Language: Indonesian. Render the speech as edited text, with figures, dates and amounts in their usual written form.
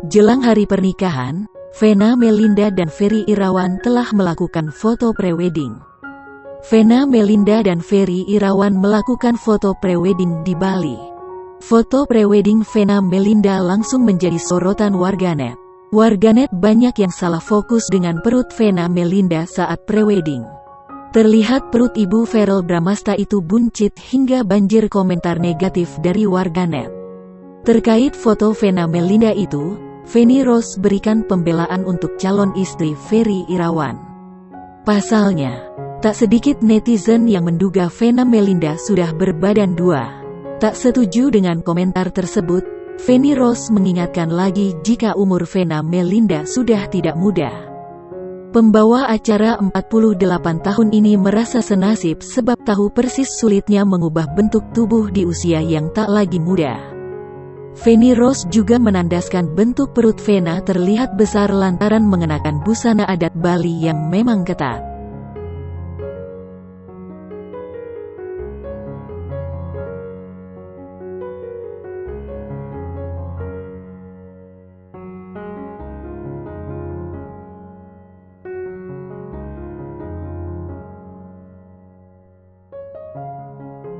Jelang hari pernikahan, Vena Melinda dan Ferry Irawan telah melakukan foto prewedding. Vena Melinda dan Ferry Irawan melakukan foto prewedding di Bali. Foto prewedding Vena Melinda langsung menjadi sorotan warganet. Warganet banyak yang salah fokus dengan perut Vena Melinda saat prewedding. Terlihat perut Ibu Verrell Bramasta itu buncit hingga banjir komentar negatif dari warganet. Terkait foto Vena Melinda itu, Feni Rose berikan pembelaan untuk calon istri Ferry Irawan. Pasalnya, tak sedikit netizen yang menduga Vena Melinda sudah berbadan dua. Tak setuju dengan komentar tersebut, Feni Rose mengingatkan lagi jika umur Vena Melinda sudah tidak muda. Pembawa acara 48 tahun ini merasa senasib sebab tahu persis sulitnya mengubah bentuk tubuh di usia yang tak lagi muda. Feni Rose juga menandaskan bentuk perut Vena terlihat besar lantaran mengenakan busana adat Bali yang memang ketat.